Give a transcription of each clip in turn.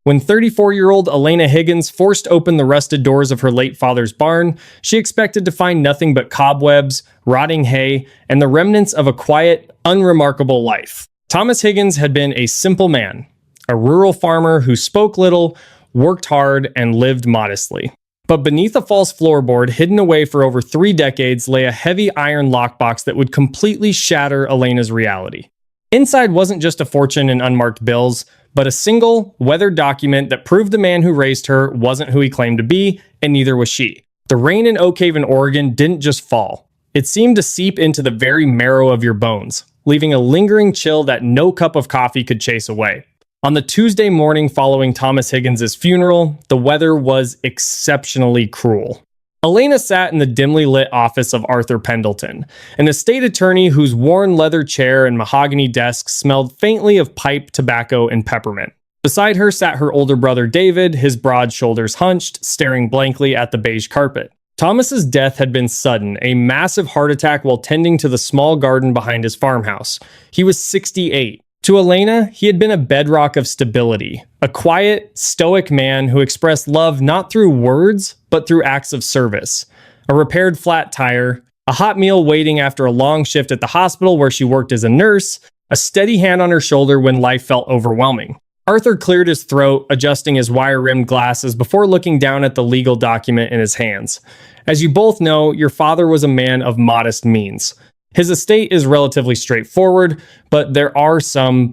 When 34-year-old Elena Higgins forced open the rusted doors of her late father's barn, she expected to find nothing but cobwebs, rotting hay, and the remnants of a quiet, unremarkable life. Thomas Higgins had been a simple man, a rural farmer who spoke little, worked hard, and lived modestly. But beneath a false floorboard hidden away for over 3 decades lay a heavy iron lockbox that would completely shatter Elena's reality. Inside wasn't just a fortune in unmarked bills, but a single, weathered document that proved the man who raised her wasn't who he claimed to be, and neither was she. The rain in Oak Haven, Oregon didn't just fall. It seemed to seep into the very marrow of your bones, leaving a lingering chill that no cup of coffee could chase away. On the Tuesday morning following Thomas Higgins' funeral, the weather was exceptionally cruel. Elena sat in the dimly lit office of Arthur Pendleton, an estate attorney whose worn leather chair and mahogany desk smelled faintly of pipe, tobacco, and peppermint. Beside her sat her older brother David, his broad shoulders hunched, staring blankly at the beige carpet. Thomas's death had been sudden, a massive heart attack while tending to the small garden behind his farmhouse. He was 68. To Elena, he had been a bedrock of stability, a quiet, stoic man who expressed love not through words, but through acts of service. A repaired flat tire, a hot meal waiting after a long shift at the hospital where she worked as a nurse, a steady hand on her shoulder when life felt overwhelming. Arthur cleared his throat, adjusting his wire-rimmed glasses before looking down at the legal document in his hands. As you both know, your father was a man of modest means. His estate is relatively straightforward, but there are some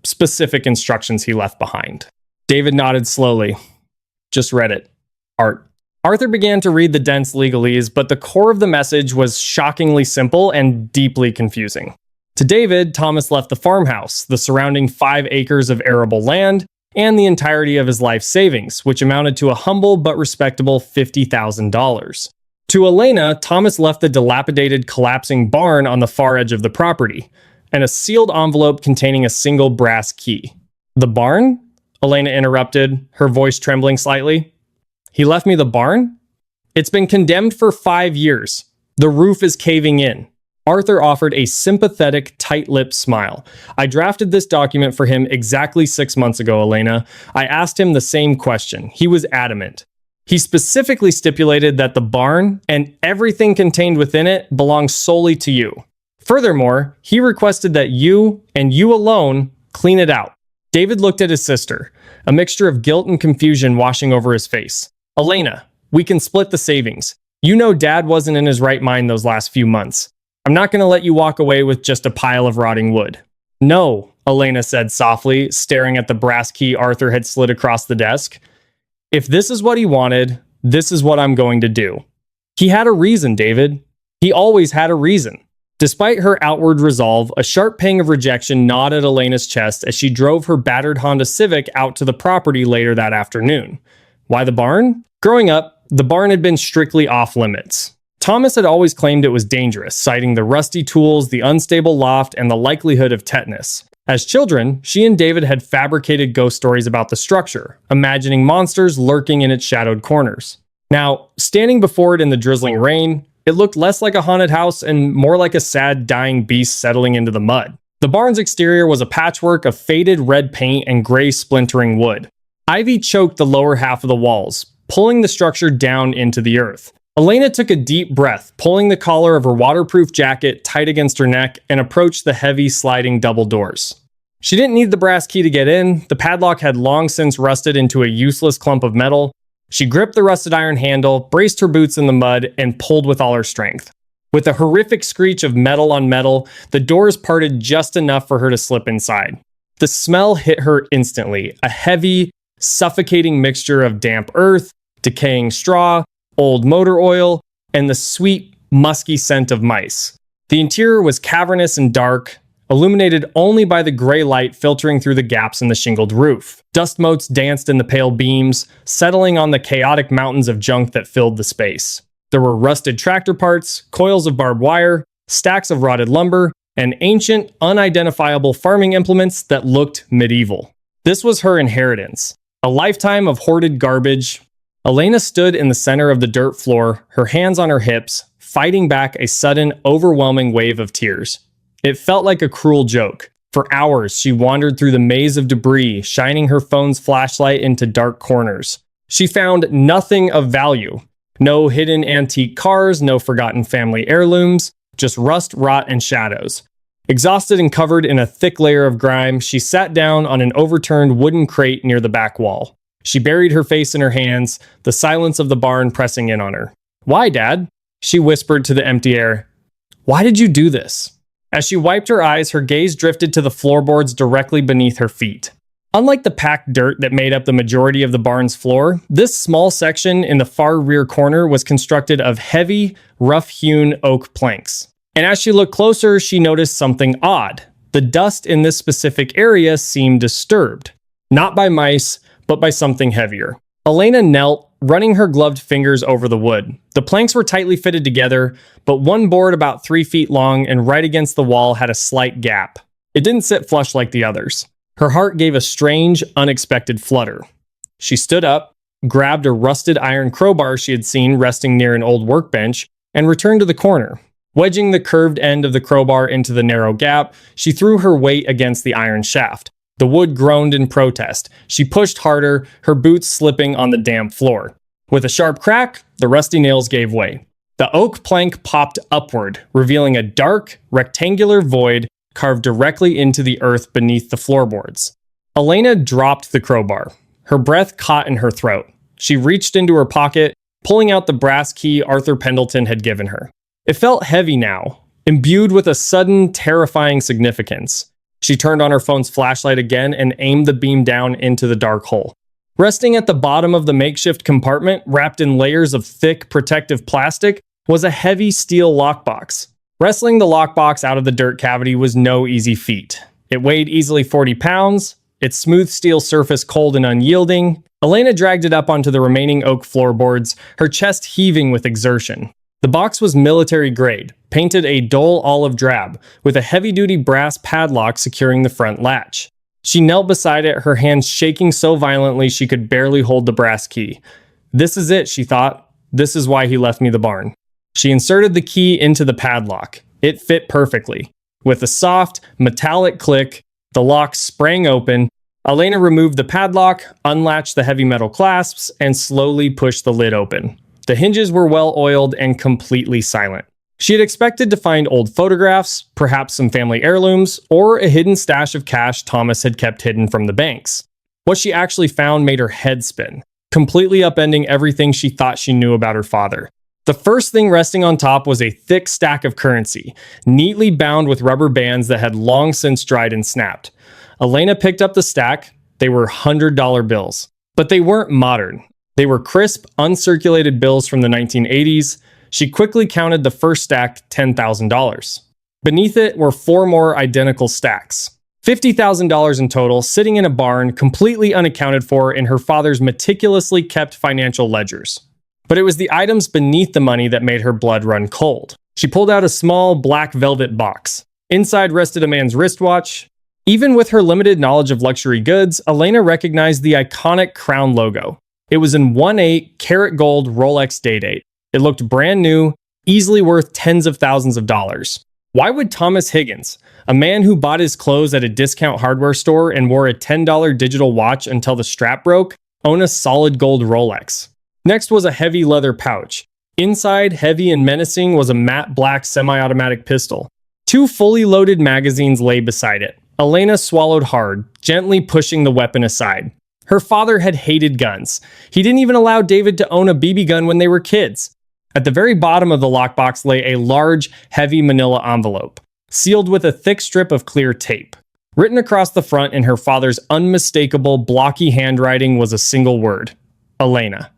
specific instructions he left behind. David nodded slowly. Just read it. Art. Arthur began to read the dense legalese, but the core of the message was shockingly simple and deeply confusing. To David, Thomas left the farmhouse, the surrounding 5 acres of arable land, and the entirety of his life savings, which amounted to a humble but respectable $50,000. To Elena, Thomas left the dilapidated, collapsing barn on the far edge of the property, and a sealed envelope containing a single brass key. The barn? Elena interrupted, her voice trembling slightly. He left me the barn? It's been condemned for 5 years. The roof is caving in. Arthur offered a sympathetic, tight-lipped smile. I drafted this document for him exactly 6 months ago, Elena. I asked him the same question. He was adamant. He specifically stipulated that the barn and everything contained within it belongs solely to you. Furthermore, he requested that you, and you alone, clean it out. David looked at his sister, a mixture of guilt and confusion washing over his face. Elena, we can split the savings. You know Dad wasn't in his right mind those last few months. I'm not going to let you walk away with just a pile of rotting wood. No, Elena said softly, staring at the brass key Arthur had slid across the desk. If this is what he wanted, this is what I'm going to do. He had a reason, David. He always had a reason. Despite her outward resolve, a sharp pang of rejection gnawed at Elena's chest as she drove her battered Honda Civic out to the property later that afternoon. Why the barn? Growing up, the barn had been strictly off limits. Thomas had always claimed it was dangerous, citing the rusty tools, the unstable loft, and the likelihood of tetanus. As children, she and David had fabricated ghost stories about the structure, imagining monsters lurking in its shadowed corners. Now, standing before it in the drizzling rain, it looked less like a haunted house and more like a sad, dying beast settling into the mud. The barn's exterior was a patchwork of faded red paint and gray splintering wood. Ivy choked the lower half of the walls, pulling the structure down into the earth. Elena took a deep breath, pulling the collar of her waterproof jacket tight against her neck, and approached the heavy, sliding double doors. She didn't need the brass key to get in. The padlock had long since rusted into a useless clump of metal. She gripped the rusted iron handle, braced her boots in the mud, and pulled with all her strength. With a horrific screech of metal on metal, the doors parted just enough for her to slip inside. The smell hit her instantly, a heavy, suffocating mixture of damp earth, decaying straw, old motor oil, and the sweet, musky scent of mice. The interior was cavernous and dark, illuminated only by the gray light filtering through the gaps in the shingled roof. Dust motes danced in the pale beams, settling on the chaotic mountains of junk that filled the space. There were rusted tractor parts, coils of barbed wire, stacks of rotted lumber, and ancient, unidentifiable farming implements that looked medieval. This was her inheritance, a lifetime of hoarded garbage. Elena stood in the center of the dirt floor, her hands on her hips, fighting back a sudden, overwhelming wave of tears. It felt like a cruel joke. For hours, she wandered through the maze of debris, shining her phone's flashlight into dark corners. She found nothing of value. No hidden antique cars, no forgotten family heirlooms, just rust, rot, and shadows. Exhausted and covered in a thick layer of grime, she sat down on an overturned wooden crate near the back wall. She buried her face in her hands, the silence of the barn pressing in on her. "Why, Dad?" she whispered to the empty air. "Why did you do this?" As she wiped her eyes, her gaze drifted to the floorboards directly beneath her feet. Unlike the packed dirt that made up the majority of the barn's floor, this small section in the far rear corner was constructed of heavy, rough-hewn oak planks. And as she looked closer, she noticed something odd. The dust in this specific area seemed disturbed. Not by mice, but by something heavier. Elena knelt, running her gloved fingers over the wood. The planks were tightly fitted together, but one board about 3 feet long and right against the wall had a slight gap. It didn't sit flush like the others. Her heart gave a strange, unexpected flutter. She stood up, grabbed a rusted iron crowbar she had seen resting near an old workbench, and returned to the corner. Wedging the curved end of the crowbar into the narrow gap, she threw her weight against the iron shaft. The wood groaned in protest. She pushed harder, her boots slipping on the damp floor. With a sharp crack, the rusty nails gave way. The oak plank popped upward, revealing a dark, rectangular void carved directly into the earth beneath the floorboards. Elena dropped the crowbar. Her breath caught in her throat. She reached into her pocket, pulling out the brass key Arthur Pendleton had given her. It felt heavy now, imbued with a sudden, terrifying significance. She turned on her phone's flashlight again and aimed the beam down into the dark hole. Resting at the bottom of the makeshift compartment, wrapped in layers of thick, protective plastic, was a heavy steel lockbox. Wrestling the lockbox out of the dirt cavity was no easy feat. It weighed easily 40 pounds, its smooth steel surface cold and unyielding. Elena dragged it up onto the remaining oak floorboards, her chest heaving with exertion. The box was military grade, painted a dull olive drab, with a heavy-duty brass padlock securing the front latch. She knelt beside it, her hands shaking so violently she could barely hold the brass key. "This is it," she thought. "This is why he left me the barn." She inserted the key into the padlock. It fit perfectly. With a soft, metallic click, the lock sprang open. Elena removed the padlock, unlatched the heavy metal clasps, and slowly pushed the lid open. The hinges were well oiled and completely silent. She had expected to find old photographs, perhaps some family heirlooms, or a hidden stash of cash Thomas had kept hidden from the banks. What she actually found made her head spin, completely upending everything she thought she knew about her father. The first thing resting on top was a thick stack of currency, neatly bound with rubber bands that had long since dried and snapped. Elena picked up the stack. They were $100 bills. But they weren't modern. They were crisp, uncirculated bills from the 1980s. She quickly counted the first stack $10,000. Beneath it were 4 more identical stacks. $50,000 in total, sitting in a barn, completely unaccounted for in her father's meticulously kept financial ledgers. But it was the items beneath the money that made her blood run cold. She pulled out a small black velvet box. Inside rested a man's wristwatch. Even with her limited knowledge of luxury goods, Elena recognized the iconic crown logo. It was in 1/8 karat gold Rolex day-date. It looked brand new, easily worth tens of thousands of dollars. Why would Thomas Higgins, a man who bought his clothes at a discount hardware store and wore a $10 digital watch until the strap broke, own a solid gold Rolex? Next was a heavy leather pouch. Inside, heavy and menacing, was a matte black semi-automatic pistol. 2 fully loaded magazines lay beside it. Elena swallowed hard, gently pushing the weapon aside. Her father had hated guns. He didn't even allow David to own a BB gun when they were kids. At the very bottom of the lockbox lay a large, heavy manila envelope, sealed with a thick strip of clear tape. Written across the front in her father's unmistakable, blocky handwriting was a single word: Elena.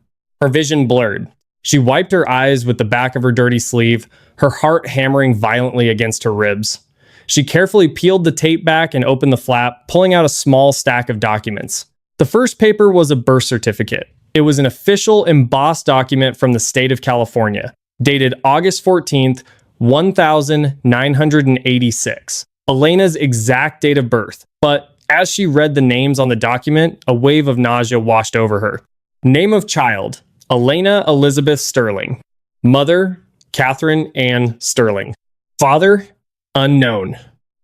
Her vision blurred. She wiped her eyes with the back of her dirty sleeve, her heart hammering violently against her ribs. She carefully peeled the tape back and opened the flap, pulling out a small stack of documents. The first paper was a birth certificate. It was an official embossed document from the state of California, dated August 14th, 1986. Elena's exact date of birth. But as she read the names on the document, a wave of nausea washed over her. Name of child: Elena Elizabeth Sterling. Mother: Catherine Ann Sterling. Father: unknown.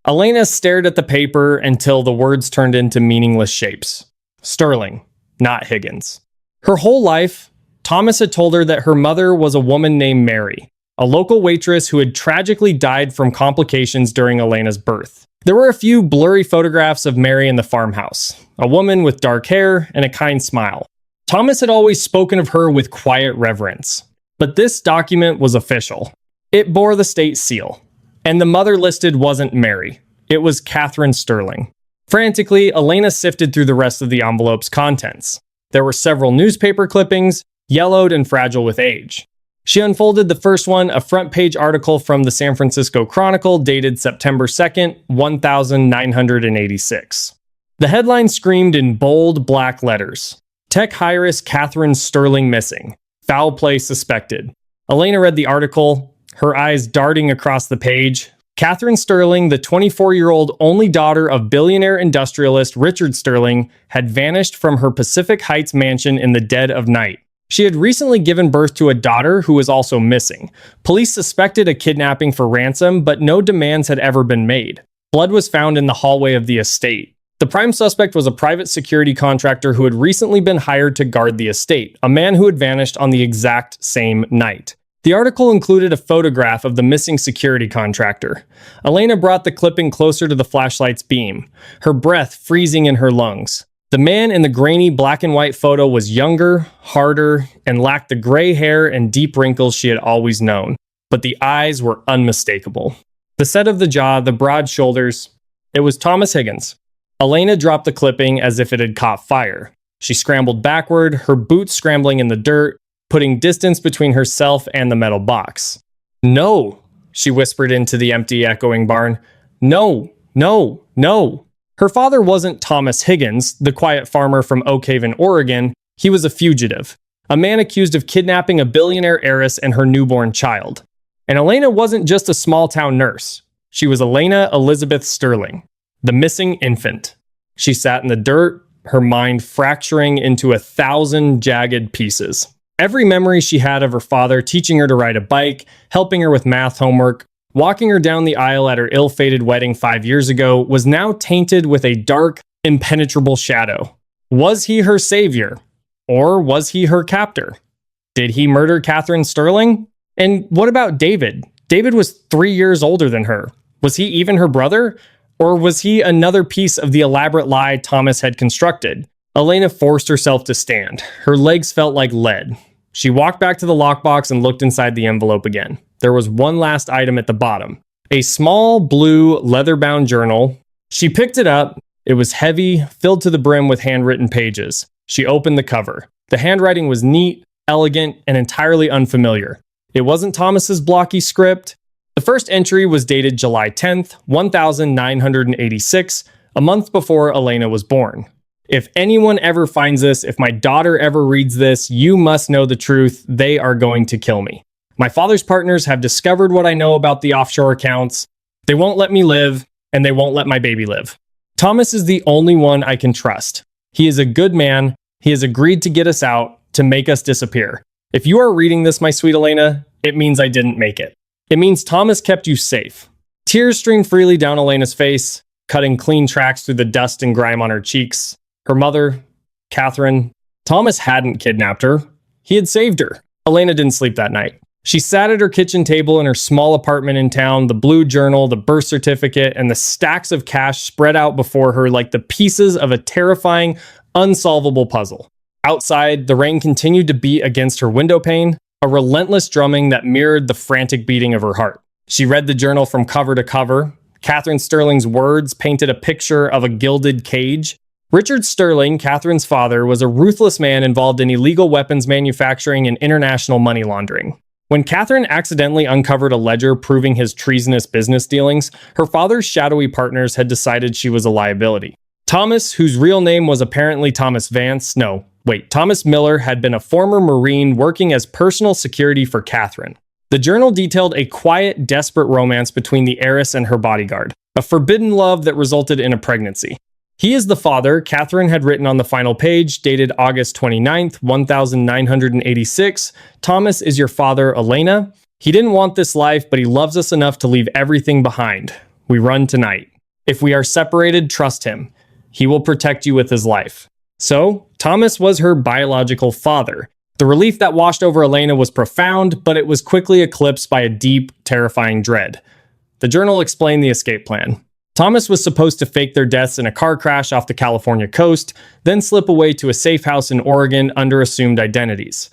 Elena stared at the paper until the words turned into meaningless shapes. Sterling, not Higgins. Her whole life, Thomas had told her that her mother was a woman named Mary, a local waitress who had tragically died from complications during Elena's birth. There were a few blurry photographs of Mary in the farmhouse, a woman with dark hair and a kind smile. Thomas had always spoken of her with quiet reverence, but this document was official. It bore the state seal, and the mother listed wasn't Mary. It was Catherine Sterling. Frantically, Elena sifted through the rest of the envelope's contents. There were several newspaper clippings, yellowed and fragile with age. She unfolded the first one, a front-page article from the San Francisco Chronicle dated September 2nd, 1986. The headline screamed in bold black letters, "Tech heiress Catherine Sterling missing. Foul play suspected." Elena read the article, her eyes darting across the page. Catherine Sterling, the 24-year-old only daughter of billionaire industrialist Richard Sterling, had vanished from her Pacific Heights mansion in the dead of night. She had recently given birth to a daughter who was also missing. Police suspected a kidnapping for ransom, but no demands had ever been made. Blood was found in the hallway of the estate. The prime suspect was a private security contractor who had recently been hired to guard the estate, a man who had vanished on the exact same night. The article included a photograph of the missing security contractor. Elena brought the clipping closer to the flashlight's beam, her breath freezing in her lungs. The man in the grainy black and white photo was younger, harder, and lacked the gray hair and deep wrinkles she had always known. But the eyes were unmistakable. The set of the jaw, the broad shoulders, it was Thomas Higgins. Elena dropped the clipping as if it had caught fire. She scrambled backward, her boots scrambling in the dirt, putting distance between herself and the metal box. "No," she whispered into the empty, echoing barn. "No, no, no." Her father wasn't Thomas Higgins, the quiet farmer from Oak Haven, Oregon. He was a fugitive, a man accused of kidnapping a billionaire heiress and her newborn child. And Elena wasn't just a small-town nurse. She was Elena Elizabeth Sterling, the missing infant. She sat in the dirt, her mind fracturing into 1,000 jagged pieces. Every memory she had of her father teaching her to ride a bike, helping her with math homework, walking her down the aisle at her ill-fated wedding 5 years ago was now tainted with a dark, impenetrable shadow. Was he her savior? Or was he her captor? Did he murder Catherine Sterling? And what about David? David was 3 years older than her. Was he even her brother? Or was he another piece of the elaborate lie Thomas had constructed? Elena forced herself to stand. Her legs felt like lead. She walked back to the lockbox and looked inside the envelope again. There was one last item at the bottom. A small blue leather-bound journal. She picked it up. It was heavy, filled to the brim with handwritten pages. She opened the cover. The handwriting was neat, elegant, and entirely unfamiliar. It wasn't Thomas's blocky script. The first entry was dated July 10th, 1986, a month before Elena was born. "If anyone ever finds this, if my daughter ever reads this, you must know the truth. They are going to kill me. My father's partners have discovered what I know about the offshore accounts. They won't let me live, and they won't let my baby live. Thomas is the only one I can trust. He is a good man. He has agreed to get us out, to make us disappear. If you are reading this, my sweet Elena, it means I didn't make it. It means Thomas kept you safe." Tears streamed freely down Elena's face, cutting clean tracks through the dust and grime on her cheeks. Her mother, Catherine, Thomas hadn't kidnapped her. He had saved her. Elena didn't sleep that night. She sat at her kitchen table in her small apartment in town, the blue journal, the birth certificate, and the stacks of cash spread out before her like the pieces of a terrifying, unsolvable puzzle. Outside, the rain continued to beat against her window pane, a relentless drumming that mirrored the frantic beating of her heart. She read the journal from cover to cover. Catherine Sterling's words painted a picture of a gilded cage. Richard Sterling, Catherine's father, was a ruthless man involved in illegal weapons manufacturing and international money laundering. When Catherine accidentally uncovered a ledger proving his treasonous business dealings, her father's shadowy partners had decided she was a liability. Thomas, whose real name was apparently Thomas Miller, had been a former Marine working as personal security for Catherine. The journal detailed a quiet, desperate romance between the heiress and her bodyguard, a forbidden love that resulted in a pregnancy. "He is the father," Catherine had written on the final page, dated August 29th, 1986. "Thomas is your father, Elena. He didn't want this life, but he loves us enough to leave everything behind. We run tonight." If we are separated, trust him. He will protect you with his life. So, Thomas was her biological father. The relief that washed over Elena was profound, but it was quickly eclipsed by a deep, terrifying dread. The journal explained the escape plan. Thomas was supposed to fake their deaths in a car crash off the California coast, then slip away to a safe house in Oregon under assumed identities.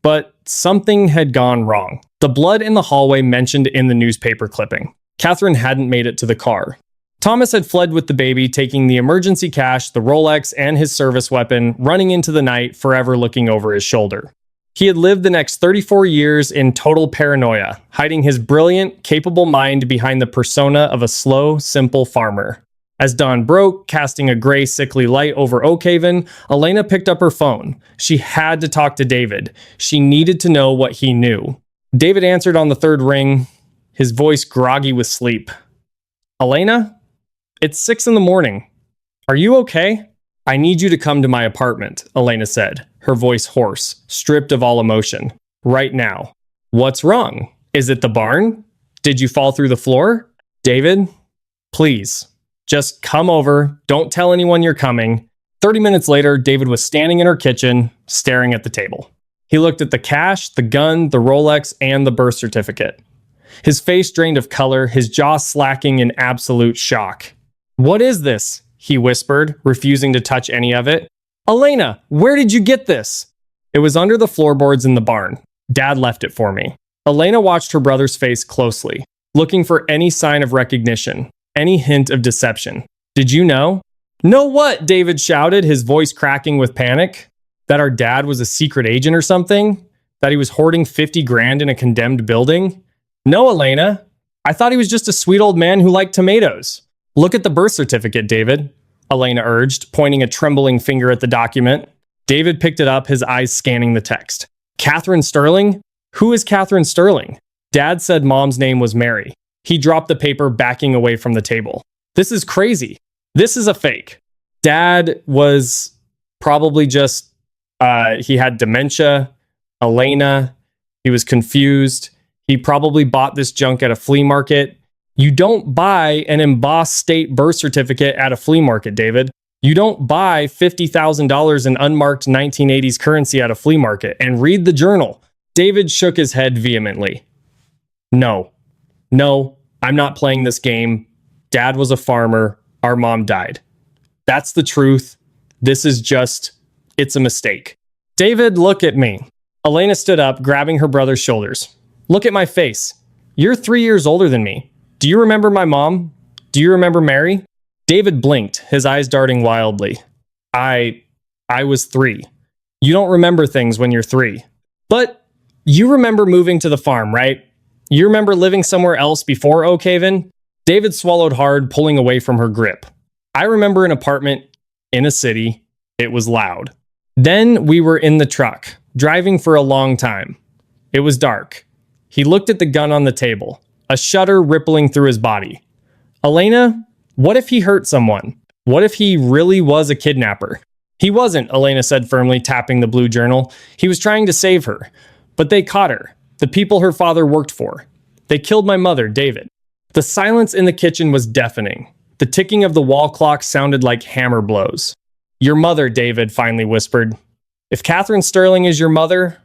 But something had gone wrong. The blood in the hallway mentioned in the newspaper clipping. Catherine hadn't made it to the car. Thomas had fled with the baby, taking the emergency cash, the Rolex, and his service weapon, running into the night, forever looking over his shoulder. He had lived the next 34 years in total paranoia, hiding his brilliant, capable mind behind the persona of a slow, simple farmer. As dawn broke, casting a gray, sickly light over Oakhaven, Elena picked up her phone. She had to talk to David. She needed to know what he knew. David answered on the third ring, his voice groggy with sleep. Elena? It's 6 a.m. Are you okay? I need you to come to my apartment, Elena said, her voice hoarse, stripped of all emotion. Right now. What's wrong? Is it the barn? Did you fall through the floor? David, please, just come over. Don't tell anyone you're coming. 30 minutes later, David was standing in her kitchen, staring at the table. He looked at the cash, the gun, the Rolex, and the birth certificate. His face drained of color, his jaw slacking in absolute shock. What is this? He whispered, refusing to touch any of it. Elena, where did you get this? It was under the floorboards in the barn. Dad left it for me. Elena watched her brother's face closely, looking for any sign of recognition, any hint of deception. Did you know? Know what? David shouted, his voice cracking with panic. That our dad was a secret agent or something? That he was hoarding 50 grand in a condemned building? No, Elena. I thought he was just a sweet old man who liked tomatoes. Look at the birth certificate, David, Elena urged, pointing a trembling finger at the document. David picked it up, his eyes scanning the text. Catherine Sterling? Who is Catherine Sterling? Dad said Mom's name was Mary. He dropped the paper, backing away from the table. This is crazy. This is a fake. Dad was probably just, he had dementia. Elena, he was confused. He probably bought this junk at a flea market. You don't buy an embossed state birth certificate at a flea market, David. You don't buy $50,000 in unmarked 1980s currency at a flea market. And read the journal. David shook his head vehemently. No, I'm not playing this game. Dad was a farmer. Our mom died. That's the truth. This is just, it's a mistake. David, look at me. Elena stood up, grabbing her brother's shoulders. Look at my face. You're 3 years older than me. Do you remember my mom? Do you remember Mary? David blinked, his eyes darting wildly. I was 3. You don't remember things when you're 3. But you remember moving to the farm, right? You remember living somewhere else before Oakhaven? David swallowed hard, pulling away from her grip. I remember an apartment in a city. It was loud. Then we were in the truck, driving for a long time. It was dark. He looked at the gun on the table, a shudder rippling through his body. Elena, what if he hurt someone? What if he really was a kidnapper? He wasn't, Elena said firmly, tapping the blue journal. He was trying to save her. But they caught her, the people her father worked for. They killed my mother, David. The silence in the kitchen was deafening. The ticking of the wall clock sounded like hammer blows. Your mother, David finally whispered. If Catherine Sterling is your mother,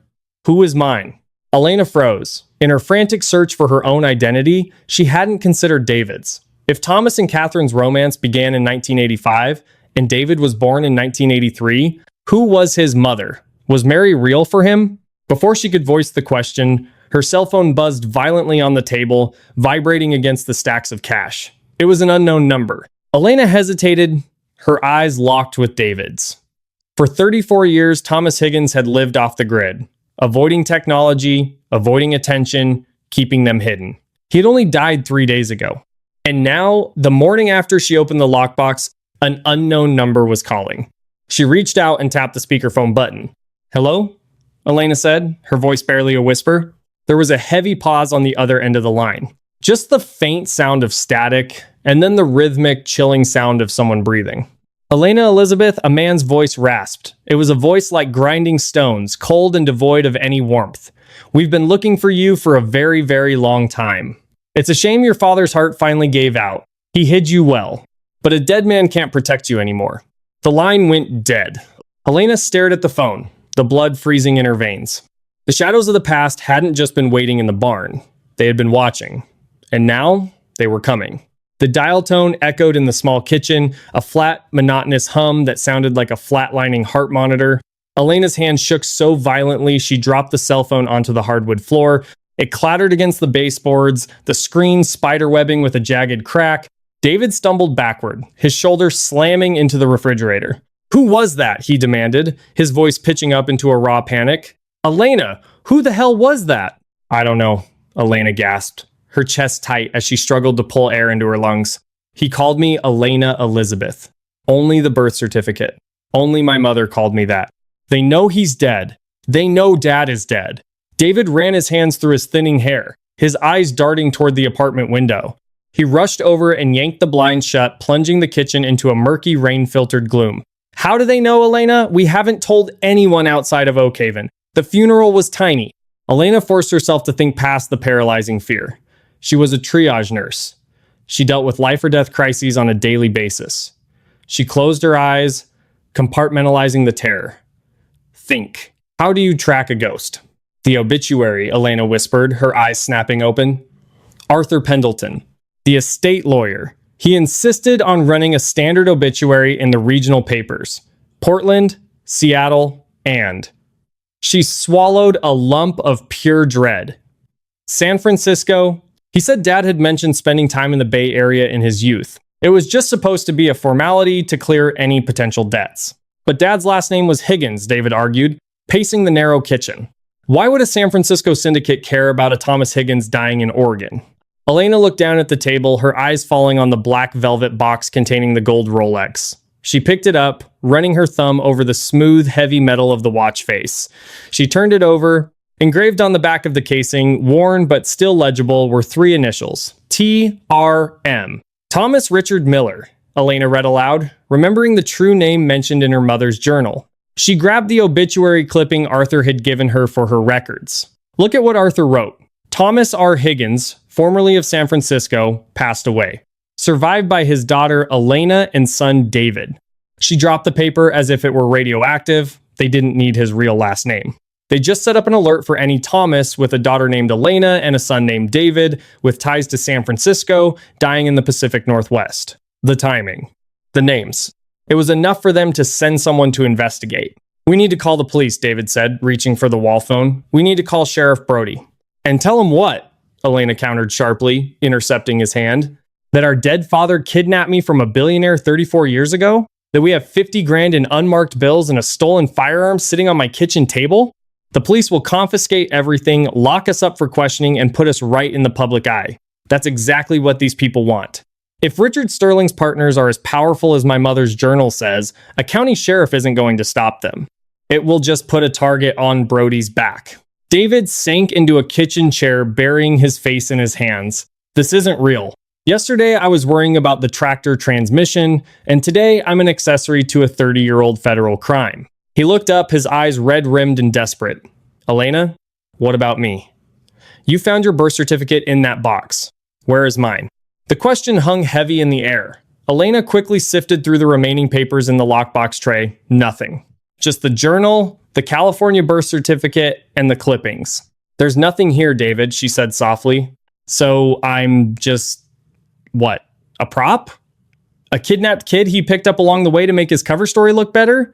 who is mine? Elena froze. In her frantic search for her own identity, she hadn't considered David's. If Thomas and Catherine's romance began in 1985 and David was born in 1983, who was his mother? Was Mary real for him? Before she could voice the question, her cell phone buzzed violently on the table, vibrating against the stacks of cash. It was an unknown number. Elena hesitated, her eyes locked with David's. For 34 years, Thomas Higgins had lived off the grid, avoiding technology, avoiding attention, keeping them hidden. He had only died 3 days ago. And now, the morning after she opened the lockbox, an unknown number was calling. She reached out and tapped the speakerphone button. Hello? Elena said, her voice barely a whisper. There was a heavy pause on the other end of the line. Just the faint sound of static, and then the rhythmic, chilling sound of someone breathing. Elena Elizabeth, a man's voice rasped. It was a voice like grinding stones, cold and devoid of any warmth. We've been looking for you for a very, very long time. It's a shame your father's heart finally gave out. He hid you well. But a dead man can't protect you anymore. The line went dead. Elena stared at the phone, the blood freezing in her veins. The shadows of the past hadn't just been waiting in the barn. They had been watching. And now, they were coming. The dial tone echoed in the small kitchen, a flat, monotonous hum that sounded like a flatlining heart monitor. Elena's hand shook so violently she dropped the cell phone onto the hardwood floor. It clattered against the baseboards, the screen spiderwebbing with a jagged crack. David stumbled backward, his shoulder slamming into the refrigerator. "Who was that?" he demanded, his voice pitching up into a raw panic. "Elena, who the hell was that?" "I don't know," Elena gasped, her chest tight as she struggled to pull air into her lungs. "He called me Elena Elizabeth. Only the birth certificate. Only my mother called me that. They know he's dead. They know Dad is dead." David ran his hands through his thinning hair, his eyes darting toward the apartment window. He rushed over and yanked the blinds shut, plunging the kitchen into a murky, rain-filtered gloom. "How do they know, Elena? We haven't told anyone outside of Oak Haven. The funeral was tiny." Elena forced herself to think past the paralyzing fear. She was a triage nurse. She dealt with life-or-death crises on a daily basis. She closed her eyes, compartmentalizing the terror. Think. How do you track a ghost? "The obituary," Elena whispered, her eyes snapping open. "Arthur Pendleton, the estate lawyer. He insisted on running a standard obituary in the regional papers. Portland, Seattle, and..." She swallowed a lump of pure dread. "San Francisco." He said Dad had mentioned spending time in the Bay Area in his youth. It was just supposed to be a formality to clear any potential debts. But Dad's last name was Higgins, David argued, pacing the narrow kitchen. Why would a San Francisco syndicate care about a Thomas Higgins dying in Oregon? Elena looked down at the table, her eyes falling on the black velvet box containing the gold Rolex. She picked it up, running her thumb over the smooth, heavy metal of the watch face. She turned it over. Engraved on the back of the casing, worn but still legible, were three initials. T.R.M. Thomas Richard Miller, Elena read aloud, remembering the true name mentioned in her mother's journal. She grabbed the obituary clipping Arthur had given her for her records. Look at what Arthur wrote. "Thomas R. Higgins, formerly of San Francisco, passed away. Survived by his daughter Elena and son David." She dropped the paper as if it were radioactive. They didn't need his real last name. They just set up an alert for any Thomas with a daughter named Elena and a son named David with ties to San Francisco dying in the Pacific Northwest. The timing. The names. It was enough for them to send someone to investigate. "We need to call the police," David said, reaching for the wall phone. "We need to call Sheriff Brody." "And tell him what?" Elena countered sharply, intercepting his hand. "That our dead father kidnapped me from a billionaire 34 years ago? That we have 50 grand in unmarked bills and a stolen firearm sitting on my kitchen table? The police will confiscate everything, lock us up for questioning, and put us right in the public eye. That's exactly what these people want. If Richard Sterling's partners are as powerful as my mother's journal says, a county sheriff isn't going to stop them. It will just put a target on Brody's back." David sank into a kitchen chair, burying his face in his hands. "This isn't real. Yesterday I was worrying about the tractor transmission, and today I'm an accessory to a 30-year-old federal crime." He looked up, his eyes red-rimmed and desperate. "Elena, what about me? You found your birth certificate in that box. Where is mine?" The question hung heavy in the air. Elena quickly sifted through the remaining papers in the lockbox tray. Nothing. Just the journal, the California birth certificate, and the clippings. "There's nothing here, David," she said softly. "So I'm just... what? A prop? A kidnapped kid he picked up along the way to make his cover story look better?"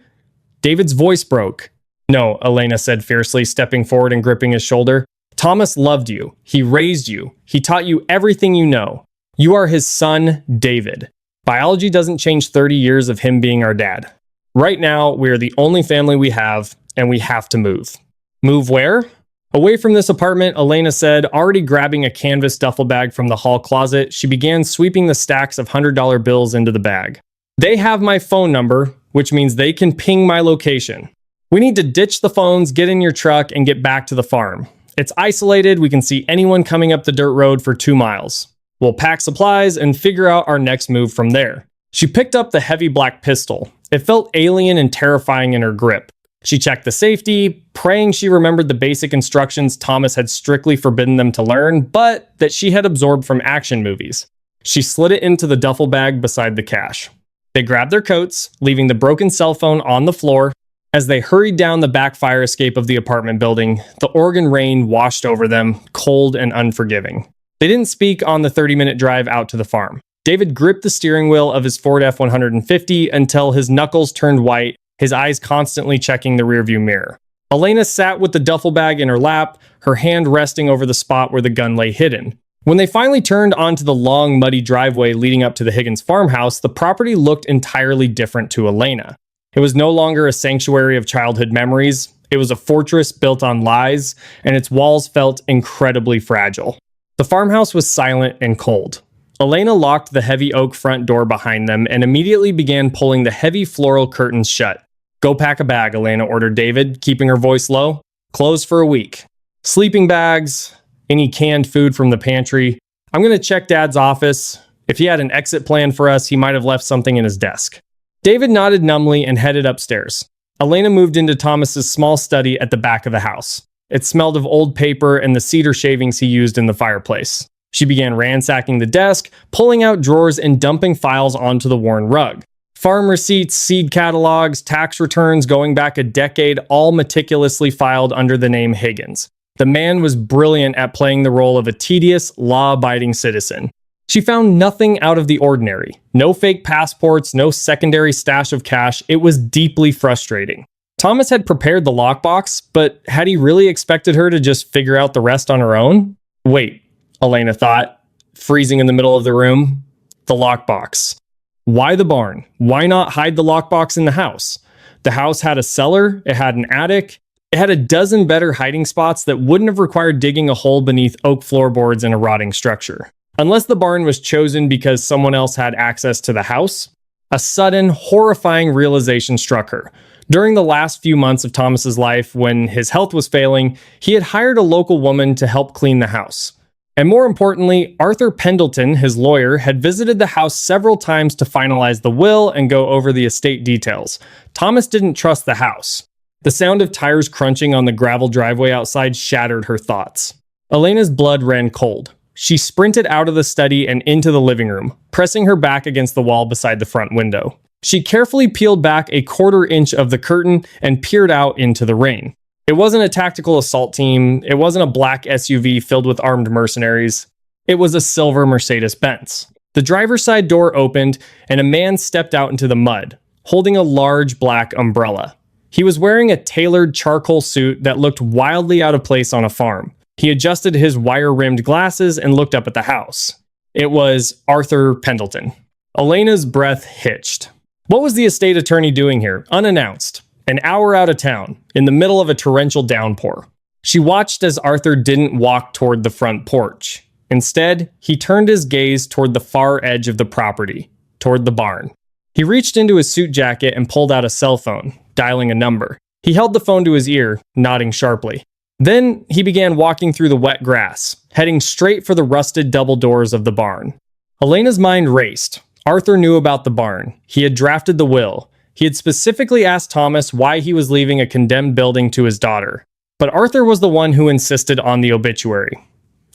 David's voice broke. "No," Elena said fiercely, stepping forward and gripping his shoulder. "Thomas loved you. He raised you. He taught you everything you know. You are his son, David. Biology doesn't change 30 years of him being our dad. Right now, we are the only family we have, and we have to move." "Move where?" "Away from this apartment," Elena said, already grabbing a canvas duffel bag from the hall closet. She began sweeping the stacks of $100 bills into the bag. "They have my phone number, which means they can ping my location. We need to ditch the phones, get in your truck, and get back to the farm. It's isolated. We can see anyone coming up the dirt road for 2 miles. We'll pack supplies and figure out our next move from there." She picked up the heavy black pistol. It felt alien and terrifying in her grip. She checked the safety, praying she remembered the basic instructions Thomas had strictly forbidden them to learn, but that she had absorbed from action movies. She slid it into the duffel bag beside the cash. They grabbed their coats, leaving the broken cell phone on the floor. As they hurried down the back fire escape of the apartment building, the Oregon rain washed over them, cold and unforgiving. They didn't speak on the 30-minute drive out to the farm. David gripped the steering wheel of his Ford F-150 until his knuckles turned white, his eyes constantly checking the rearview mirror. Elena sat with the duffel bag in her lap, her hand resting over the spot where the gun lay hidden. When they finally turned onto the long, muddy driveway leading up to the Higgins farmhouse, the property looked entirely different to Elena. It was no longer a sanctuary of childhood memories. It was a fortress built on lies, and its walls felt incredibly fragile. The farmhouse was silent and cold. Elena locked the heavy oak front door behind them and immediately began pulling the heavy floral curtains shut. "Go pack a bag," Elena ordered David, keeping her voice low. "Clothes for a week. Sleeping bags, any canned food from the pantry. I'm going to check Dad's office. If he had an exit plan for us, he might have left something in his desk." David nodded numbly and headed upstairs. Elena moved into Thomas's small study at the back of the house. It smelled of old paper and the cedar shavings he used in the fireplace. She began ransacking the desk, pulling out drawers and dumping files onto the worn rug. Farm receipts, seed catalogs, tax returns going back a decade, all meticulously filed under the name Higgins. The man was brilliant at playing the role of a tedious, law-abiding citizen. She found nothing out of the ordinary. No fake passports, no secondary stash of cash. It was deeply frustrating. Thomas had prepared the lockbox, but had he really expected her to just figure out the rest on her own? Wait, Elena thought, freezing in the middle of the room. The lockbox. Why the barn? Why not hide the lockbox in the house? The house had a cellar, it had an attic, it had a dozen better hiding spots that wouldn't have required digging a hole beneath oak floorboards in a rotting structure. Unless the barn was chosen because someone else had access to the house. A sudden, horrifying realization struck her. During the last few months of Thomas's life, when his health was failing, he had hired a local woman to help clean the house. And more importantly, Arthur Pendleton, his lawyer, had visited the house several times to finalize the will and go over the estate details. Thomas didn't trust the house. The sound of tires crunching on the gravel driveway outside shattered her thoughts. Elena's blood ran cold. She sprinted out of the study and into the living room, pressing her back against the wall beside the front window. She carefully peeled back a quarter-inch of the curtain and peered out into the rain. It wasn't a tactical assault team. It wasn't a black SUV filled with armed mercenaries. It was a silver Mercedes-Benz. The driver's side door opened, and a man stepped out into the mud, holding a large black umbrella. He was wearing a tailored charcoal suit that looked wildly out of place on a farm. He adjusted his wire-rimmed glasses and looked up at the house. It was Arthur Pendleton. Elena's breath hitched. What was the estate attorney doing here, unannounced? An hour out of town, in the middle of a torrential downpour. She watched as Arthur didn't walk toward the front porch. Instead, he turned his gaze toward the far edge of the property, toward the barn. He reached into his suit jacket and pulled out a cell phone, dialing a number. He held the phone to his ear, nodding sharply. Then he began walking through the wet grass, heading straight for the rusted double doors of the barn. Elena's mind raced. Arthur knew about the barn. He had drafted the will. He had specifically asked Thomas why he was leaving a condemned building to his daughter. But Arthur was the one who insisted on the obituary.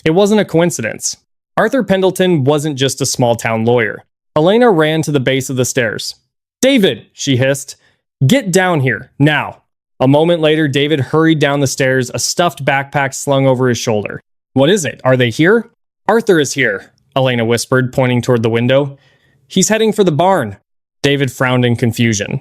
It wasn't a coincidence. Arthur Pendleton wasn't just a small-town lawyer. Elena ran to the base of the stairs. "David," she hissed, "get down here, now." A moment later, David hurried down the stairs, a stuffed backpack slung over his shoulder. "What is it? Are they here?" "Arthur is here," Elena whispered, pointing toward the window. "He's heading for the barn." David frowned in confusion.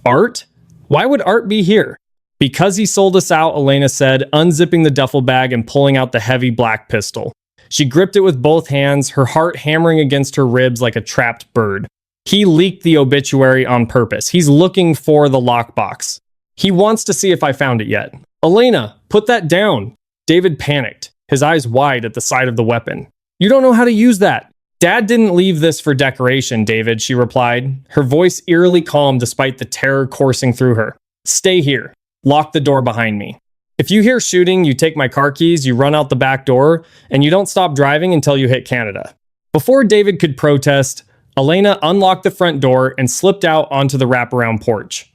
"Art? Why would Art be here?" "Because he sold us out," Elena said, unzipping the duffel bag and pulling out the heavy black pistol. She gripped it with both hands, her heart hammering against her ribs like a trapped bird. "He leaked the obituary on purpose. He's looking for the lockbox. He wants to see if I found it yet." "Elena, put that down." David panicked, his eyes wide at the sight of the weapon. "You don't know how to use that." "Dad didn't leave this for decoration, David," she replied, her voice eerily calm despite the terror coursing through her. "Stay here. Lock the door behind me. If you hear shooting, you take my car keys, you run out the back door, and you don't stop driving until you hit Canada." Before David could protest, Elena unlocked the front door and slipped out onto the wraparound porch.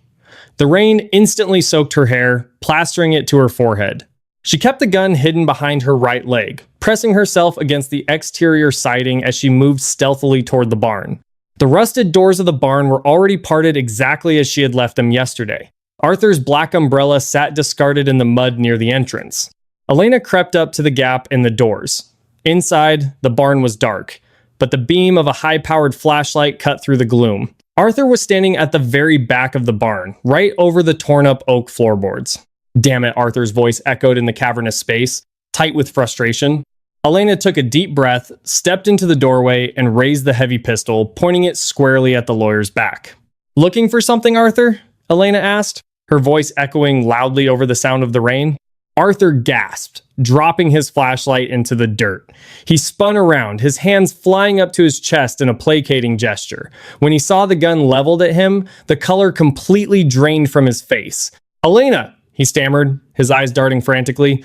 The rain instantly soaked her hair, plastering it to her forehead. She kept the gun hidden behind her right leg, pressing herself against the exterior siding as she moved stealthily toward the barn. The rusted doors of the barn were already parted exactly as she had left them yesterday. Arthur's black umbrella sat discarded in the mud near the entrance. Elena crept up to the gap in the doors. Inside, the barn was dark, but the beam of a high-powered flashlight cut through the gloom. Arthur was standing at the very back of the barn, right over the torn-up oak floorboards. "Damn it," Arthur's voice echoed in the cavernous space, tight with frustration. Elena took a deep breath, stepped into the doorway, and raised the heavy pistol, pointing it squarely at the lawyer's back. "Looking for something, Arthur?" Elena asked, her voice echoing loudly over the sound of the rain. Arthur gasped, dropping his flashlight into the dirt. He spun around, his hands flying up to his chest in a placating gesture. When he saw the gun leveled at him, the color completely drained from his face. "Elena!" he stammered, his eyes darting frantically.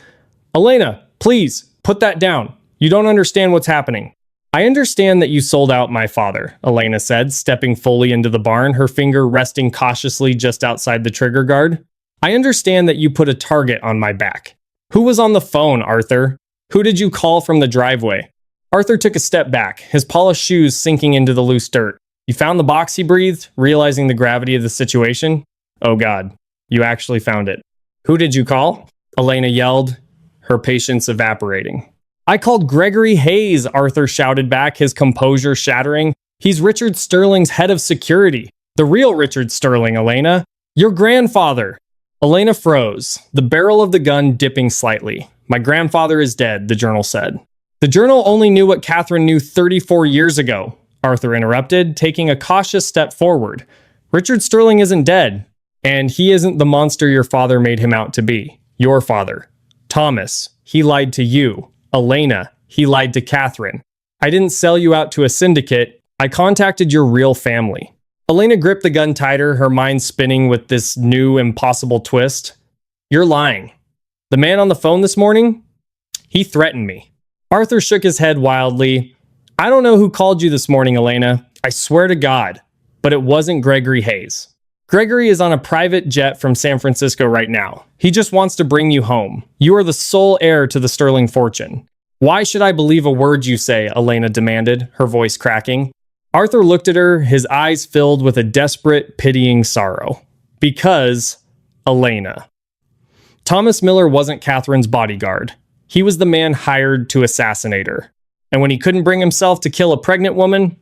"Elena, please, put that down. You don't understand what's happening." "I understand that you sold out my father," Elena said, stepping fully into the barn, her finger resting cautiously just outside the trigger guard. "I understand that you put a target on my back. Who was on the phone, Arthur? Who did you call from the driveway?" Arthur took a step back, his polished shoes sinking into the loose dirt. "You found the box?" he breathed, realizing the gravity of the situation. "Oh God, you actually found it." "Who did you call?" Elena yelled, her patience evaporating. "I called Gregory Hayes," Arthur shouted back, his composure shattering. "He's Richard Sterling's head of security. The real Richard Sterling, Elena. Your grandfather." Elena froze, the barrel of the gun dipping slightly. "My grandfather is dead," the journal said. "The journal only knew what Catherine knew 34 years ago," Arthur interrupted, taking a cautious step forward. "Richard Sterling isn't dead, and he isn't the monster your father made him out to be. Your father. Thomas, he lied to you. Elena, he lied to Catherine. I didn't sell you out to a syndicate. I contacted your real family." Elena gripped the gun tighter, her mind spinning with this new, impossible twist. "You're lying. The man on the phone this morning? He threatened me." Arthur shook his head wildly. "I don't know who called you this morning, Elena. I swear to God. But it wasn't Gregory Hayes. Gregory is on a private jet from San Francisco right now. He just wants to bring you home. You are the sole heir to the Sterling fortune." "Why should I believe a word you say?" Elena demanded, her voice cracking. Arthur looked at her, his eyes filled with a desperate, pitying sorrow. "Because, Elena." Thomas Miller wasn't Catherine's bodyguard. He was the man hired to assassinate her. And when he couldn't bring himself to kill a pregnant woman,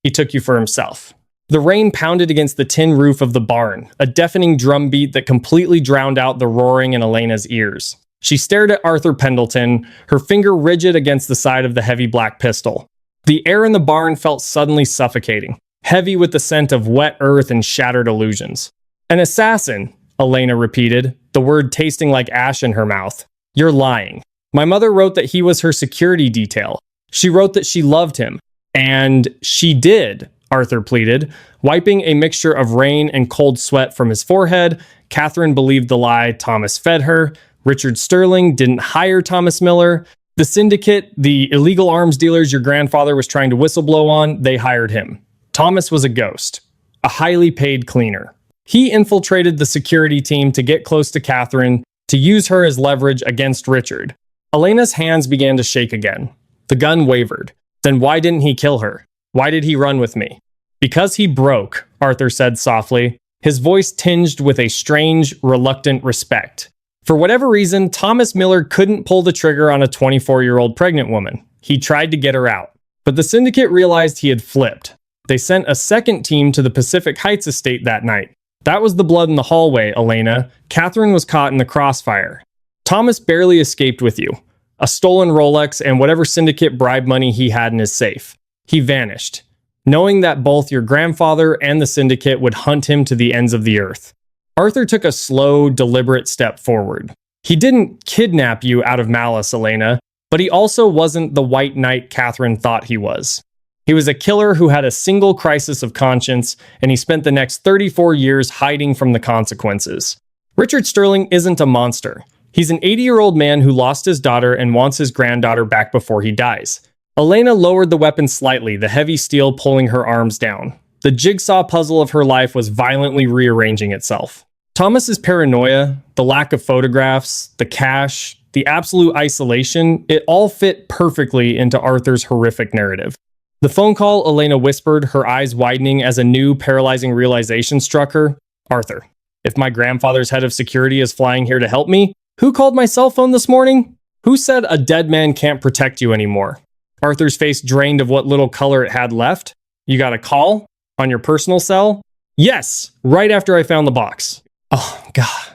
he took you for himself. The rain pounded against the tin roof of the barn, a deafening drumbeat that completely drowned out the roaring in Elena's ears. She stared at Arthur Pendleton, her finger rigid against the side of the heavy black pistol. The air in the barn felt suddenly suffocating, heavy with the scent of wet earth and shattered illusions. "An assassin," Elena repeated, the word tasting like ash in her mouth. "You're lying. My mother wrote that he was her security detail. She wrote that she loved him. And she did," Arthur pleaded. Wiping a mixture of rain and cold sweat from his forehead, Catherine believed the lie Thomas fed her. Richard Sterling didn't hire Thomas Miller. The syndicate, the illegal arms dealers your grandfather was trying to whistleblow on, they hired him. Thomas was a ghost, a highly paid cleaner. He infiltrated the security team to get close to Catherine, to use her as leverage against Richard. Elena's hands began to shake again. The gun wavered. Then why didn't he kill her? Why did he run with me? "Because he broke," Arthur said softly, his voice tinged with a strange, reluctant respect. For whatever reason, Thomas Miller couldn't pull the trigger on a 24-year-old pregnant woman. He tried to get her out. But the syndicate realized he had flipped. They sent a second team to the Pacific Heights estate that night. That was the blood in the hallway, Elena. Catherine was caught in the crossfire. Thomas barely escaped with you. A stolen Rolex and whatever syndicate bribe money he had in his safe. He vanished, knowing that both your grandfather and the syndicate would hunt him to the ends of the earth. Arthur took a slow, deliberate step forward. He didn't kidnap you out of malice, Elena, but he also wasn't the white knight Catherine thought he was. He was a killer who had a single crisis of conscience, and he spent the next 34 years hiding from the consequences. Richard Sterling isn't a monster. He's an 80-year-old man who lost his daughter and wants his granddaughter back before he dies. Elena lowered the weapon slightly, the heavy steel pulling her arms down. The jigsaw puzzle of her life was violently rearranging itself. Thomas's paranoia, the lack of photographs, the cash, the absolute isolation, it all fit perfectly into Arthur's horrific narrative. The phone call, Elena whispered, her eyes widening as a new, paralyzing realization struck her. Arthur, if my grandfather's head of security is flying here to help me, who called my cell phone this morning? Who said a dead man can't protect you anymore? Arthur's face drained of what little color it had left. You got a call? On your personal cell? Yes, right after I found the box. Oh, God.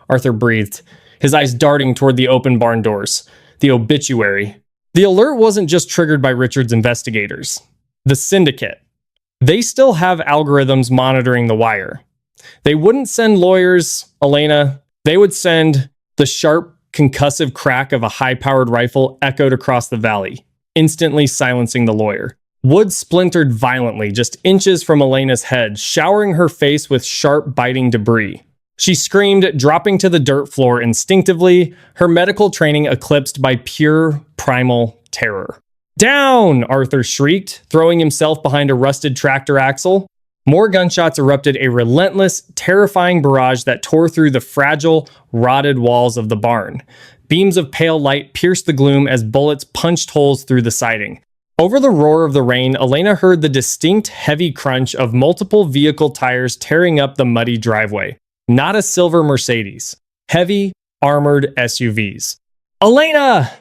Arthur breathed, his eyes darting toward the open barn doors. The obituary. The alert wasn't just triggered by Richard's investigators. The syndicate. They still have algorithms monitoring the wire. They wouldn't send lawyers, Elena. They would send the sharp, concussive crack of a high-powered rifle echoed across the valley, instantly silencing the lawyer. Wood splintered violently just inches from Elena's head, showering her face with sharp, biting debris. She screamed, dropping to the dirt floor instinctively, her medical training eclipsed by pure, primal terror. Down! Arthur shrieked, throwing himself behind a rusted tractor axle. More gunshots erupted, a relentless, terrifying barrage that tore through the fragile, rotted walls of the barn. Beams of pale light pierced the gloom as bullets punched holes through the siding. Over the roar of the rain, Elena heard the distinct, heavy crunch of multiple vehicle tires tearing up the muddy driveway. Not a silver Mercedes. Heavy, armored SUVs. Elena!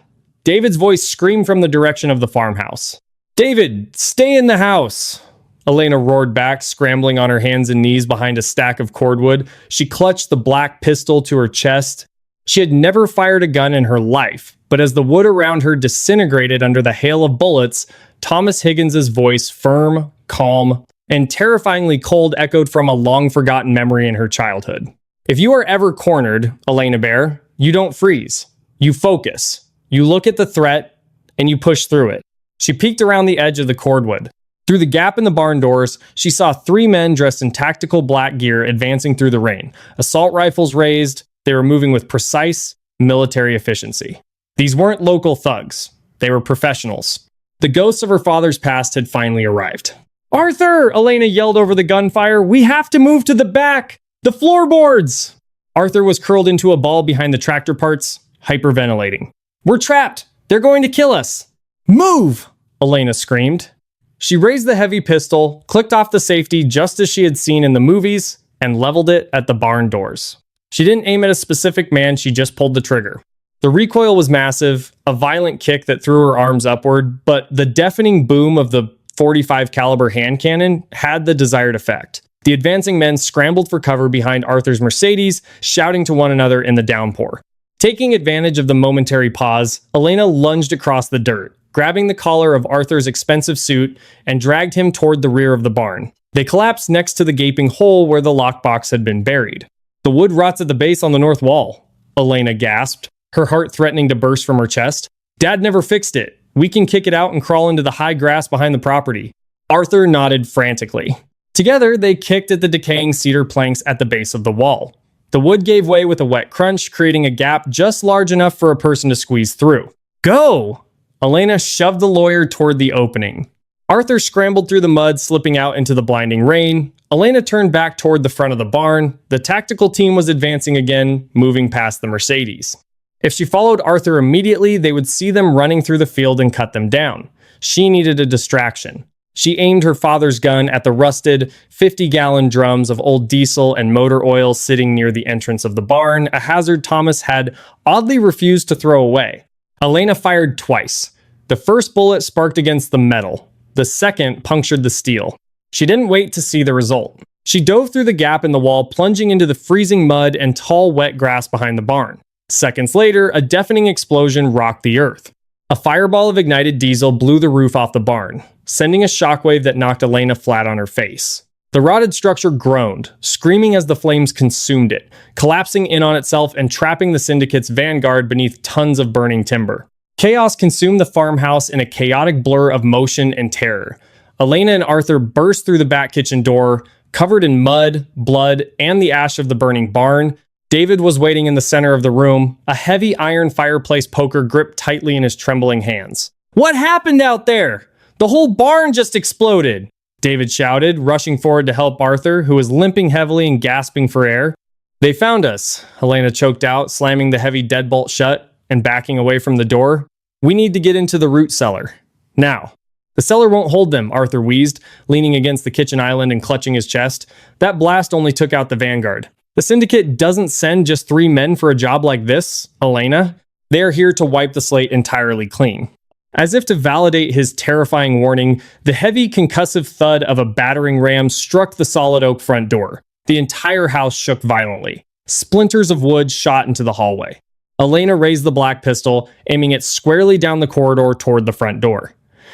David's voice screamed from the direction of the farmhouse. David, stay in the house! Elena roared back, scrambling on her hands and knees behind a stack of cordwood. She clutched the black pistol to her chest. She had never fired a gun in her life, but as the wood around her disintegrated under the hail of bullets, Thomas Higgins's voice, firm, calm, and terrifyingly cold, echoed from a long-forgotten memory in her childhood. If you are ever cornered, Elena Bear, you don't freeze. You focus. You look at the threat, and you push through it. She peeked around the edge of the cordwood. Through the gap in the barn doors, she saw 3 men dressed in tactical black gear advancing through the rain. Assault rifles raised, they were moving with precise military efficiency. These weren't local thugs. They were professionals. The ghosts of her father's past had finally arrived. Arthur! Elena yelled over the gunfire. We have to move to the back! The floorboards! Arthur was curled into a ball behind the tractor parts, hyperventilating. We're trapped! They're going to kill us! Move! Elena screamed. She raised the heavy pistol, clicked off the safety just as she had seen in the movies, and leveled it at the barn doors. She didn't aim at a specific man, she just pulled the trigger. The recoil was massive, a violent kick that threw her arms upward, but the deafening boom of the .45 caliber hand cannon had the desired effect. The advancing men scrambled for cover behind Arthur's Mercedes, shouting to one another in the downpour. Taking advantage of the momentary pause, Elena lunged across the dirt, grabbing the collar of Arthur's expensive suit and dragged him toward the rear of the barn. They collapsed next to the gaping hole where the lockbox had been buried. The wood rots at the base on the north wall, Elena gasped, her heart threatening to burst from her chest. Dad never fixed it. We can kick it out and crawl into the high grass behind the property. Arthur nodded frantically. Together, they kicked at the decaying cedar planks at the base of the wall. The wood gave way with a wet crunch, creating a gap just large enough for a person to squeeze through. Go! Elena shoved the lawyer toward the opening. Arthur scrambled through the mud, slipping out into the blinding rain. Elena turned back toward the front of the barn. The tactical team was advancing again, moving past the Mercedes. If she followed Arthur immediately, they would see them running through the field and cut them down. She needed a distraction. She aimed her father's gun at the rusted 50-gallon drums of old diesel and motor oil sitting near the entrance of the barn, a hazard Thomas had oddly refused to throw away. Elena fired twice. The first bullet sparked against the metal. The second punctured the steel. She didn't wait to see the result. She dove through the gap in the wall, plunging into the freezing mud and tall, wet grass behind the barn. Seconds later, a deafening explosion rocked the earth. A fireball of ignited diesel blew the roof off the barn, sending a shockwave that knocked Elena flat on her face. The rotted structure groaned, screaming as the flames consumed it, collapsing in on itself and trapping the syndicate's vanguard beneath tons of burning timber. Chaos consumed the farmhouse in a chaotic blur of motion and terror. Elena and Arthur burst through the back kitchen door, covered in mud, blood, and the ash of the burning barn. David was waiting in the center of the room, a heavy iron fireplace poker gripped tightly in his trembling hands. What happened out there? The whole barn just exploded, David shouted, rushing forward to help Arthur, who was limping heavily and gasping for air. They found us, Elena choked out, slamming the heavy deadbolt shut. and backing away from the door. "We need to get into the root cellar. Now." "The cellar won't hold them," Arthur wheezed, leaning against the kitchen island and clutching his chest. "That blast only took out the vanguard." "The syndicate doesn't send just 3 men for a job like this, Elena. They are here to wipe the slate entirely clean." As if to validate his terrifying warning, the heavy concussive thud of a battering ram struck the solid oak front door. The entire house shook violently. Splinters of wood shot into the hallway. Elena raised the black pistol, aiming it squarely down the corridor toward the front door.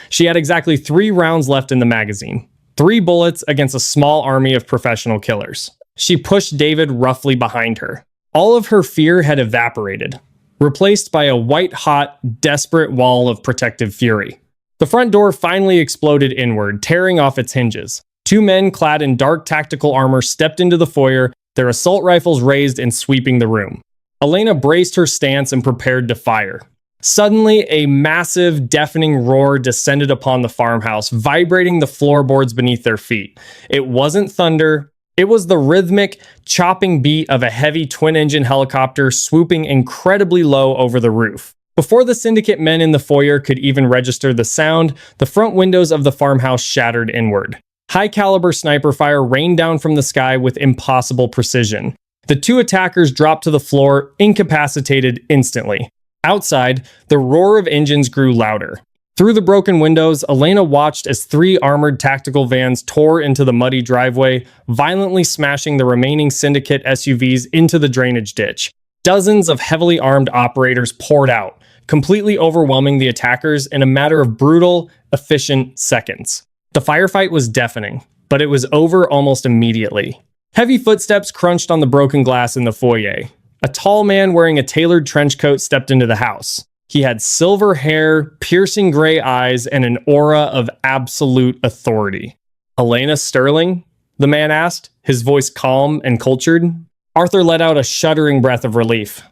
She had exactly 3 rounds left in the magazine. 3 bullets against a small army of professional killers. She pushed David roughly behind her. All of her fear had evaporated, replaced by a white-hot, desperate wall of protective fury. The front door finally exploded inward, tearing off its hinges. 2 men clad in dark tactical armor stepped into the foyer, their assault rifles raised and sweeping the room. Elena braced her stance and prepared to fire. Suddenly, a massive, deafening roar descended upon the farmhouse, vibrating the floorboards beneath their feet. It wasn't thunder. It was the rhythmic, chopping beat of a heavy twin-engine helicopter swooping incredibly low over the roof. Before the syndicate men in the foyer could even register the sound, the front windows of the farmhouse shattered inward. High-caliber sniper fire rained down from the sky with impossible precision. The 2 attackers dropped to the floor, incapacitated instantly. Outside, the roar of engines grew louder. Through the broken windows, Elena watched as 3 armored tactical vans tore into the muddy driveway, violently smashing the remaining syndicate SUVs into the drainage ditch. Dozens of heavily armed operators poured out, completely overwhelming the attackers in a matter of brutal, efficient seconds. The firefight was deafening, but it was over almost immediately. Heavy footsteps crunched on the broken glass in the foyer. A tall man wearing a tailored trench coat stepped into the house. He had silver hair, piercing gray eyes, and an aura of absolute authority. "Elena Sterling?" the man asked, his voice calm and cultured. Arthur let out a shuddering breath of relief.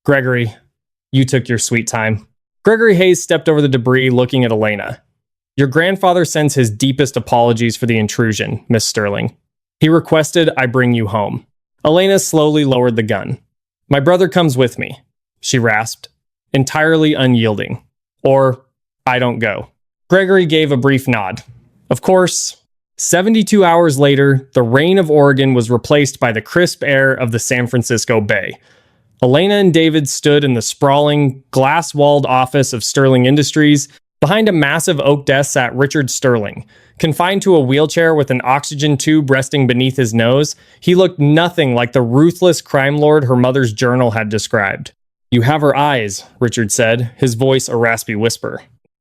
"Gregory, you took your sweet time." Gregory Hayes stepped over the debris, looking at Elena. "Your grandfather sends his deepest apologies for the intrusion, Miss Sterling. He requested I bring you home." Elena slowly lowered the gun. "My brother comes with me," she rasped, entirely unyielding. "Or, I don't go." Gregory gave a brief nod. Of course. 72 hours later, the rain of Oregon was replaced by the crisp air of the San Francisco Bay. Elena and David stood in the sprawling, glass-walled office of Sterling Industries. Behind a massive oak desk sat Richard Sterling. Confined to a wheelchair with an oxygen tube resting beneath his nose, he looked nothing like the ruthless crime lord her mother's journal had described. "You have her eyes," Richard said, his voice a raspy whisper.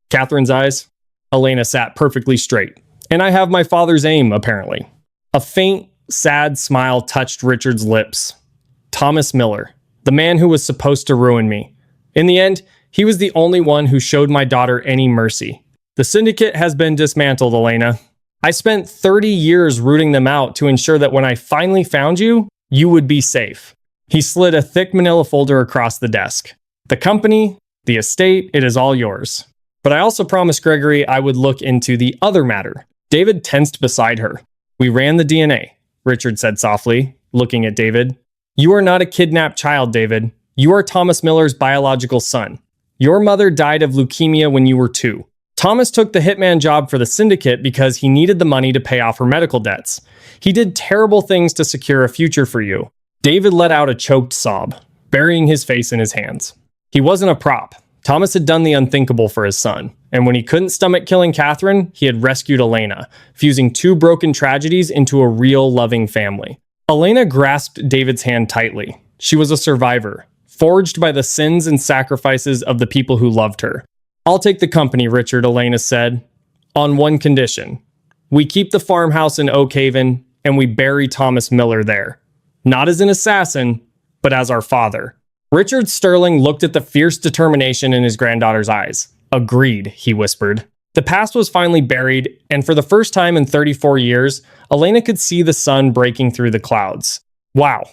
"Catherine's eyes?" Elena sat perfectly straight. "And I have my father's aim, apparently." A faint, sad smile touched Richard's lips. "Thomas Miller, the man who was supposed to ruin me. In the end, he was the only one who showed my daughter any mercy. The syndicate has been dismantled, Elena. I spent 30 years rooting them out to ensure that when I finally found you, you would be safe." He slid a thick manila folder across the desk. "The company, the estate, it is all yours. But I also promised Gregory I would look into the other matter." David tensed beside her. "We ran the DNA," Richard said softly, looking at David. "You are not a kidnapped child, David. You are Thomas Miller's biological son. Your mother died of leukemia when you were 2. Thomas took the hitman job for the syndicate because he needed the money to pay off her medical debts. He did terrible things to secure a future for you." David let out a choked sob, burying his face in his hands. He wasn't a prop. Thomas had done the unthinkable for his son, and when he couldn't stomach killing Catherine, he had rescued Elena, fusing 2 broken tragedies into a real loving family. Elena grasped David's hand tightly. She was a survivor, forged by the sins and sacrifices of the people who loved her. "I'll take the company, Richard," Elena said, "on one condition. We keep the farmhouse in Oak Haven, and we bury Thomas Miller there. Not as an assassin, but as our father." Richard Sterling looked at the fierce determination in his granddaughter's eyes. "Agreed," he whispered. The past was finally buried, and for the first time in 34 years, Elena could see the sun breaking through the clouds. Wow,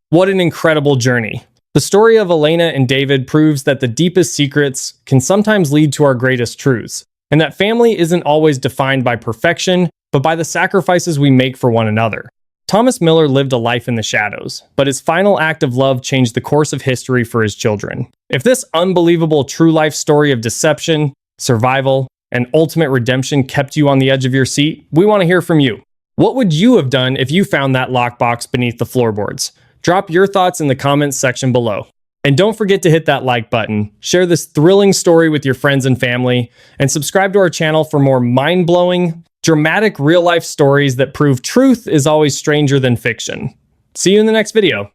what an incredible journey. The story of Elena and David proves that the deepest secrets can sometimes lead to our greatest truths, and that family isn't always defined by perfection, but by the sacrifices we make for one another. Thomas Miller lived a life in the shadows, but his final act of love changed the course of history for his children. If this unbelievable true life story of deception, survival, and ultimate redemption kept you on the edge of your seat, we want to hear from you. What would you have done if you found that lockbox beneath the floorboards? Drop your thoughts in the comments section below. And don't forget to hit that like button, share this thrilling story with your friends and family, and subscribe to our channel for more mind-blowing, dramatic real-life stories that prove truth is always stranger than fiction. See you in the next video.